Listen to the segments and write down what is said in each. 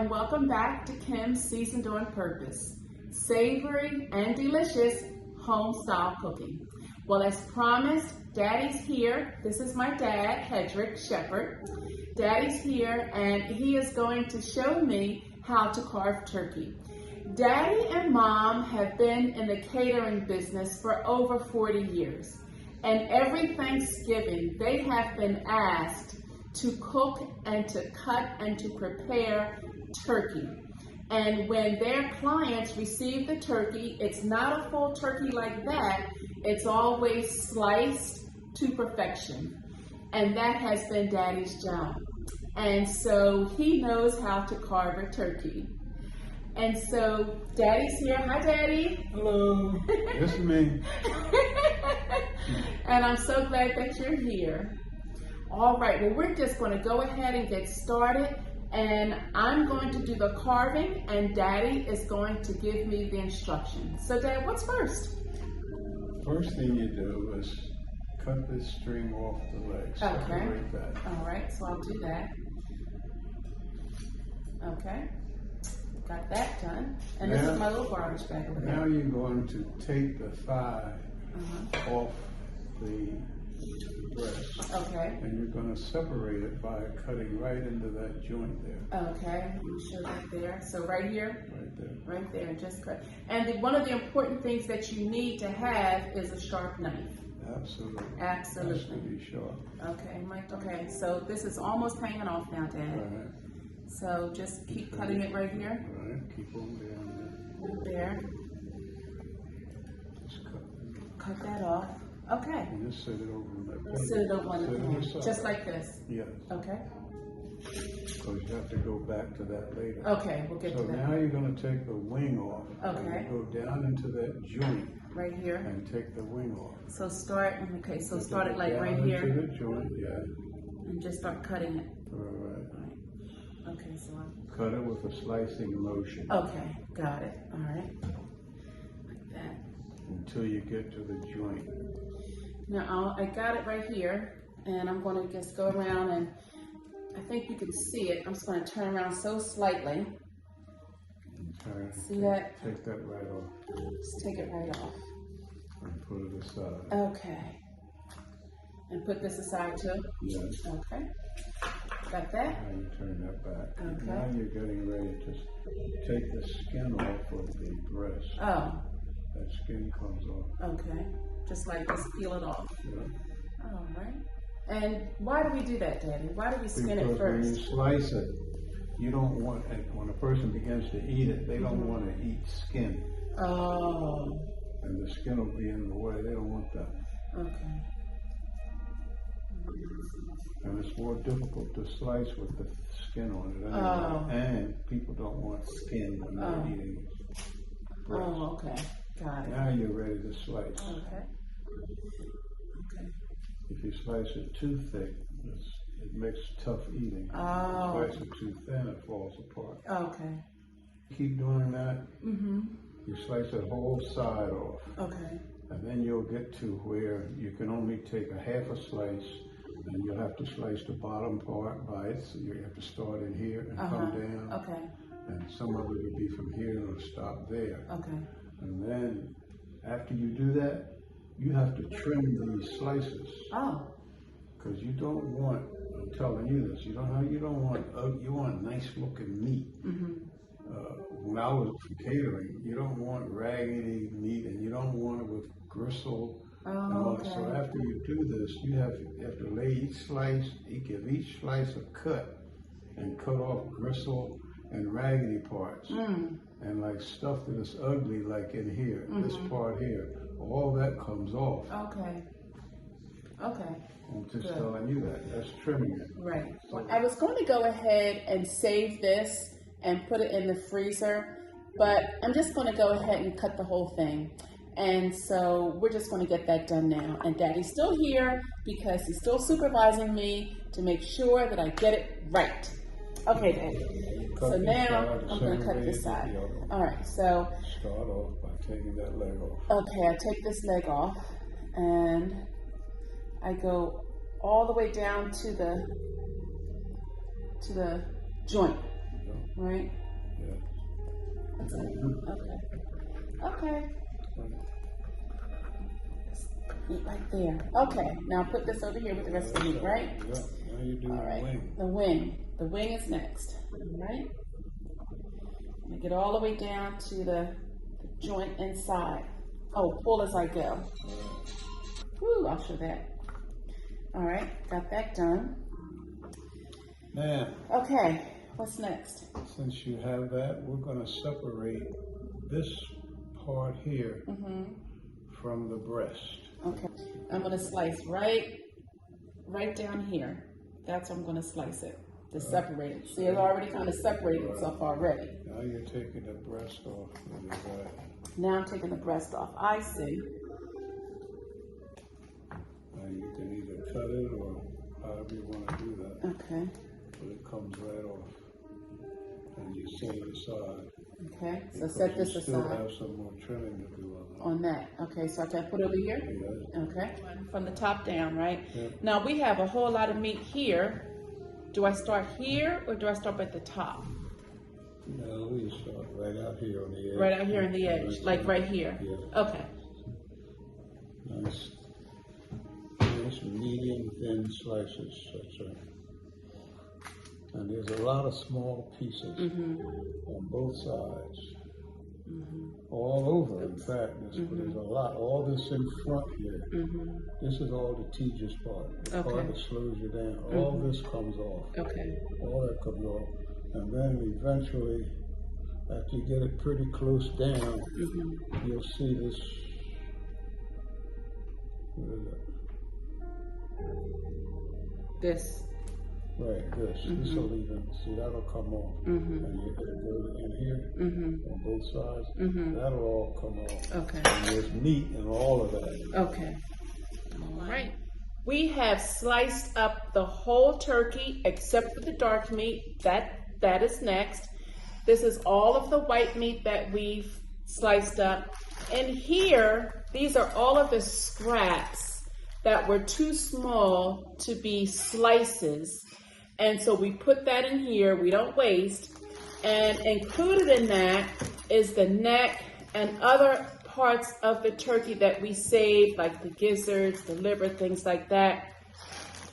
and welcome back to Kim's Seasoned on Purpose. Savory and delicious home-style cooking. Well, as promised, Daddy's here. This is my dad, Hedrick Sheppard. Daddy's here, and he is going to show me how to carve turkey. Daddy and Mom have been in the catering business for over 40 years, and every Thanksgiving they have been asked to cook and to cut and to prepare turkey. And when their clients receive the turkey, it's not a full turkey like that. It's always sliced to perfection. And that has been Daddy's job. And so he knows how to carve a turkey. And so Daddy's here. Hi, Daddy. Hello. It's me. And I'm so glad that you're here. All right, well, we're just going to go ahead and get started. And I'm going to do the carving, and Daddy is going to give me the instructions. So, Dad, what's first? First thing you do is cut this string off the leg. Okay. Like that. All right, so I'll do that. Okay. Got that done. And now, this is my little garbage bag over there. Now you're going to take the thigh off the breast. Okay. And you're going to separate it by cutting right into that joint there. Okay. I'm sure right there. So right here? Right there. Right there. Just cut. And one of the important things that you need to have is a sharp knife. Absolutely. Absolutely. Has to be sharp. Okay, Mike. Okay, so this is almost hanging off now, Dad. Right. So just keep cutting it right here. Right. Keep on down There. there. Just Cut that off. Okay. and just set it over on that plate. Sit it over on the Sit it pan, aside. just like this. Yes. Okay. Because you have to go back to that later. Okay, we'll get So to that. now you're going to take the wing off. Okay. And go down into that joint Right here. and take the wing off. So start. Okay. So start it like Down right into here, the joint, yeah. and just start cutting it. All right. Okay. So. Cut it with a slicing motion Okay. Got it. All right. Like that. until you get to the joint. Now I got it right here, and I'm going to just go around, and I think you can see it. I'm just going to turn around so slightly. Okay. See that? Take that right off Just take it right off. and put it aside. Okay. And put this aside too? Yes. Okay. Got that? Now you turn that back. Okay. Now you're getting ready to take the skin off of the breast. Oh, That skin comes off. okay. Just like just peel it off. Yeah. All right. And why do we do that, Daddy? Why do we skin it Because when you first? slice it, you don't want, when a person begins to eat it, they don't want to eat skin. Oh, And the skin will be in the way. They don't want that. okay. And it's more difficult to slice with the skin on it. Anyway. Oh. And people don't want skin when they're Oh. eating breast. Oh, okay. Got it. Now you're ready to slice. Okay. Okay. If you slice it too thick, it makes tough eating. Oh. If you slice it too thin, it falls apart. Okay. Keep doing that. Mm-hmm. You slice the whole side off. Okay. And then you'll get to where you can only take a half a slice, and you'll have to slice the bottom part by it. So you have to start in here and come down. Okay. And some of it will be from here and it'll stop there. Okay. And then after you do that, you have to trim these slices. Oh. Because you don't want, I'm telling you this, you want nice looking meat. Mm-hmm. When I was catering, you don't want raggedy meat, and you don't want it with gristle. And all that. Okay. So after you do this, you have to lay each slice, give each slice a cut, and cut off gristle and raggedy parts. And like stuff that is ugly, like in here, this part here, all that comes off. Okay. Okay. I'm just Good. telling you that. That's trimming it. Right. Well, I was going to go ahead and save this and put it in the freezer, but I'm just going to go ahead and cut the whole thing. And so we're just going to get that done now. And Daddy's still here because he's still supervising me to make sure that I get it right. Okay, Daddy. So now I'm going to cut this side. All right, so. Start off by taking that leg off. Okay, I take this leg off and I go all the way down to the joint. Right? Yeah. Okay. Okay. Meat right there. Okay. Now put this over here with the rest of the meat, right? Yeah. Now you do All the right. wing. The wing. The wing is next. All right. I'm gonna get all the way down to the joint inside. Oh, pull as I go. Woo, I'll show that. All right, got that done. Now, okay, what's next? Since you have that, we're going to separate this part here from the breast. Okay, I'm going to slice right down here. That's how I'm going to slice it, to separate it. See, it's already kind of separated itself already. Now you're taking the breast off. Now I'm taking the breast off. I see. You can either cut it or however you want to do that. Okay. But it comes right off. And you set it aside. Okay, so set this aside. You still have some more trimming to do on that. Okay, so I can put it over here? Yeah. Okay. From the top down, right? Yeah. Now we have a whole lot of meat here. Do I start here or do I start at the top? No, we start right out here on the edge. Right out here on the edge, like right here? Yeah. Okay. Nice medium thin slices, that's right. And there's a lot of small pieces on both sides. All over, in fact, there's a lot. All this in front here, this is all the tedious part, the part that slows you down. All this comes off. Okay. All that comes off. And then eventually, after you get it pretty close down, you'll see this. What is it? This. Right, this. This will even, see, that'll come off. And you can go in here on both sides. That'll all come off. Okay. And there's meat in all of that. Okay. All right. We have sliced up the whole turkey except for the dark meat. That is next. This is all of the white meat that we've sliced up. And here, these are all of the scraps that were too small to be slices. And so we put that in here, we don't waste. And included in that is the neck and other parts of the turkey that we saved, like the gizzards, the liver, things like that.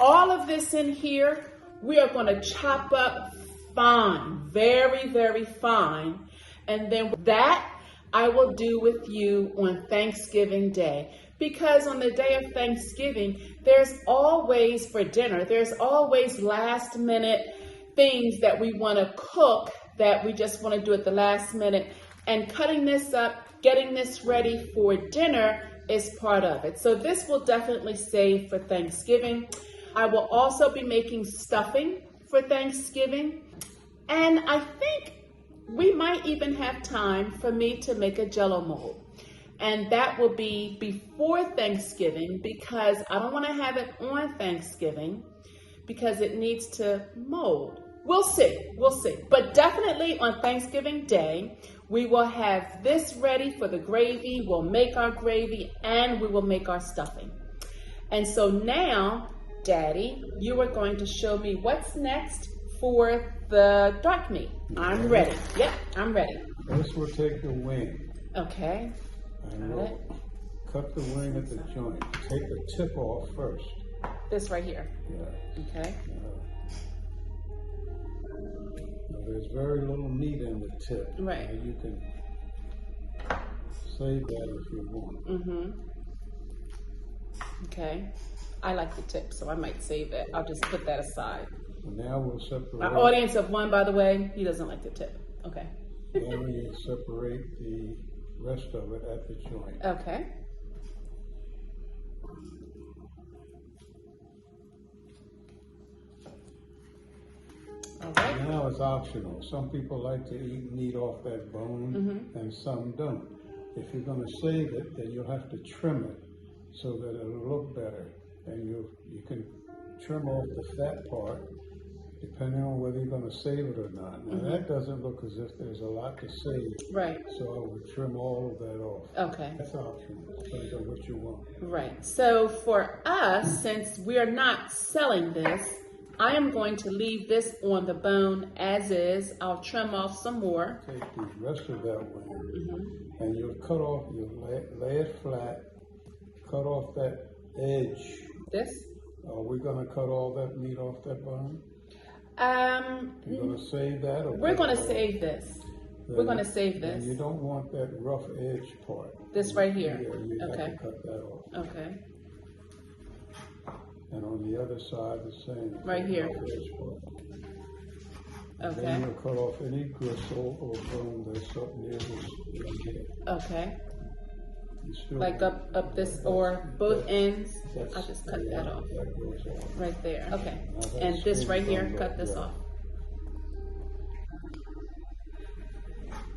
All of this in here, we are going to chop up fine, very, very fine. And then that I will do with you on Thanksgiving Day. Because on the day of Thanksgiving, there's always for dinner, there's always last minute things that we want to cook that we just want to do at the last minute. And cutting this up, getting this ready for dinner is part of it. So this will definitely save for Thanksgiving. I will also be making stuffing for Thanksgiving. And I think we might even have time for me to make a Jell-O mold. And that will be before Thanksgiving because I don't want to have it on Thanksgiving because it needs to mold. We'll see. But definitely on Thanksgiving Day, we will have this ready for the gravy. We'll make our gravy and we will make our stuffing. And so now, Daddy, you are going to show me what's next for the dark meat. I'm ready. Yep, I'm ready. First, we'll take the wing. Okay. And we'll cut the wing at the joint. Take the tip off first. This right here. Yeah. Okay. There's very little meat in the tip. Right. And you can save that if you want. Okay. I like the tip, so I might save it. I'll just put that aside. Now we'll separate. Our audience of one, by the way, he doesn't like the tip. Okay. Now we separate the rest of it at the joint. Okay. All right. Now it's optional. Some people like to eat meat off that bone and some don't. If you're going to save it, then you'll have to trim it so that it'll look better. And you can trim off the fat part depending on whether you're going to save it or not. Now that doesn't look as if there's a lot to save. Right. So I would trim all of that off. Okay. That's optional. Depends on what you want. Right. So for us, since we are not selling this, I am going to leave this on the bone as is. I'll trim off some more. Take the rest of that wing, and you'll cut off, you'll lay it flat, cut off that edge. This? Are we going to cut all that meat off that bone? You're going to save that? Or we're going to save this. We're going to save this. You don't want that rough edge part. This right here? Yeah, you okay. have to cut that off. Okay. And on the other side, the same. Right here. Okay. Then you'll cut off any gristle or bone that's up near this right here. Okay. Like up this or both ends. I'll just cut that off. That goes off. Right there. Okay. And this right here, cut this off.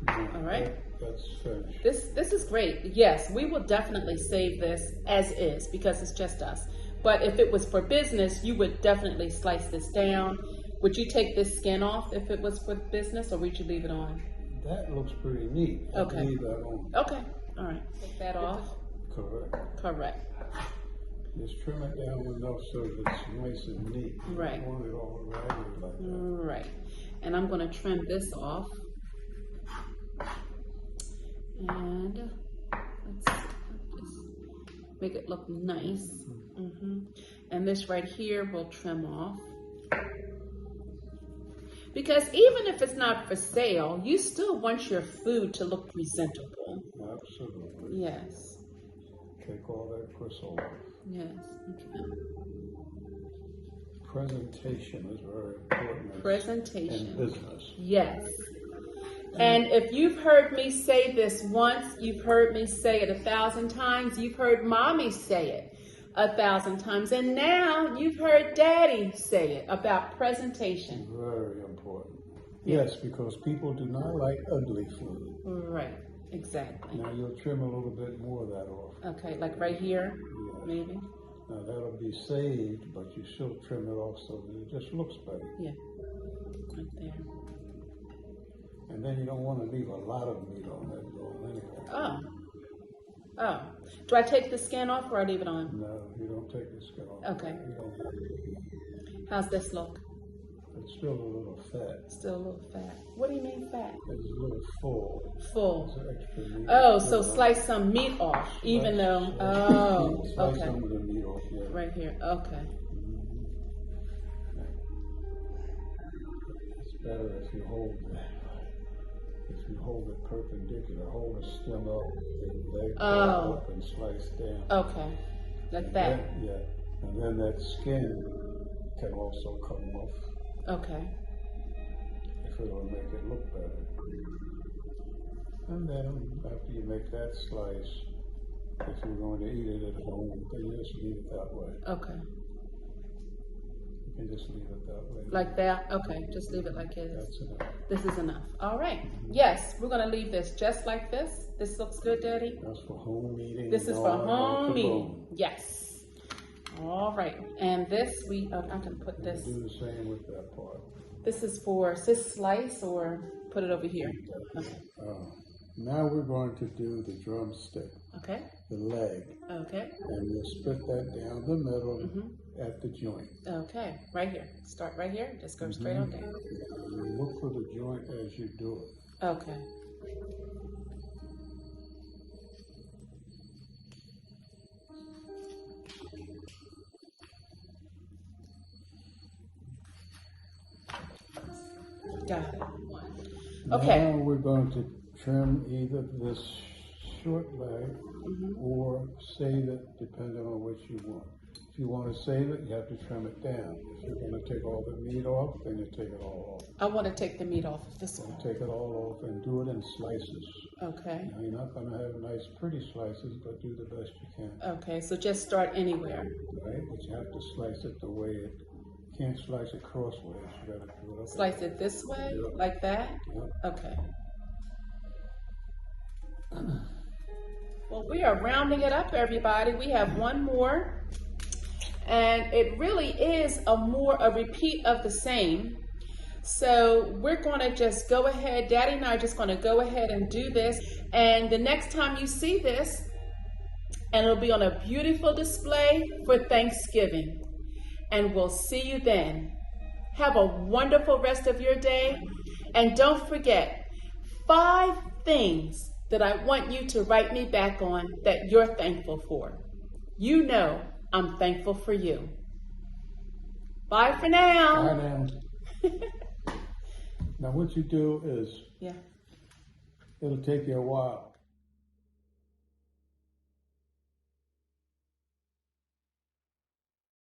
All right. That's finished. This is great. Yes, we will definitely save this as is because it's just us. But if it was for business, you would definitely slice this down. Would you take this skin off if it was for business, or would you leave it on? That looks pretty neat. Okay. Leave that on. Okay. All right. Take that off. Correct. Correct. Just trim it down enough so that it's nice and neat. You right. don't want it all ragged like that. Right. And I'm going to trim this off. And let's just make it look nice. And this right here we'll trim off. Because even if it's not for sale, you still want your food to look presentable. Absolutely. Yes. Take all that gristle off. Yes. Okay. Presentation is very important. Presentation. In business. Yes. And if you've heard me say this once, you've heard me say it 1,000 times, you've heard Mommy say it 1,000 times, and now you've heard Daddy say it about presentation. Very important. Yes, because people do not like ugly food. Right, exactly. Now you'll trim a little bit more of that off. Okay, like right here, yes. Maybe. Now that'll be saved, but you still trim it off so that it just looks better. Yeah, right there. And then you don't want to leave a lot of meat on that bone anyway. Oh. Do I take the skin off or I leave it on? No, you don't take the skin off. Okay. You don't have to. How's this look? It's still a little fat. Still a little fat. What do you mean fat? It's a little full. Full. It's extra meat. Oh, so slice some meat off, even though. Oh, slice okay. some of the meat off, yeah. Right here. Okay. It's better if you hold that. If you hold it perpendicular, hold the stem up and leg up and slice down. Okay, like that. Yeah, and then that skin can also come off. Okay. If it'll make it look better. And then after you make that slice, if you're going to eat it at home, then you just leave it that way. Okay. You can just leave it that way. Like that? Okay, just leave it like it is. That's enough. This is enough. All right. Yes, we're going to leave this just like this. This looks good, Daddy? That's for home eating. This is for home eating. Yes. All right. And this, I can put this. Do the same with that part. This is for this slice or put it over here? Okay. Now we're going to do the drumstick. Okay. The leg. Okay. And we'll split that down the middle at the joint. Okay. Right here. Start right here. Just go straight on down. You look for the joint as you do it. Okay. Got it. Okay. Now we're going to trim either this short leg or save it, depending on what you want. If you want to save it, you have to trim it down. If you're going to take all the meat off, then you take it all off. I want to take the meat off of this one. Take it all off and do it in slices. Okay. Now, you're not going to have nice, pretty slices, but do the best you can. Okay, so just start anywhere. Right, but you have to slice it the way it. You can't slice it crossways. You got to do it. Slice it this way, like that. Okay. Well, we are rounding it up, everybody. We have one more, and it really is a repeat of the same. So we're going to just go ahead. Daddy and I are just going to go ahead and do this. And the next time you see this, and it'll be on a beautiful display for Thanksgiving. And we'll see you then. Have a wonderful rest of your day. And don't forget, 5 things that I want you to write me back on that you're thankful for. You know I'm thankful for you. Bye for now. Bye now. Now what you do is, it'll take you a while.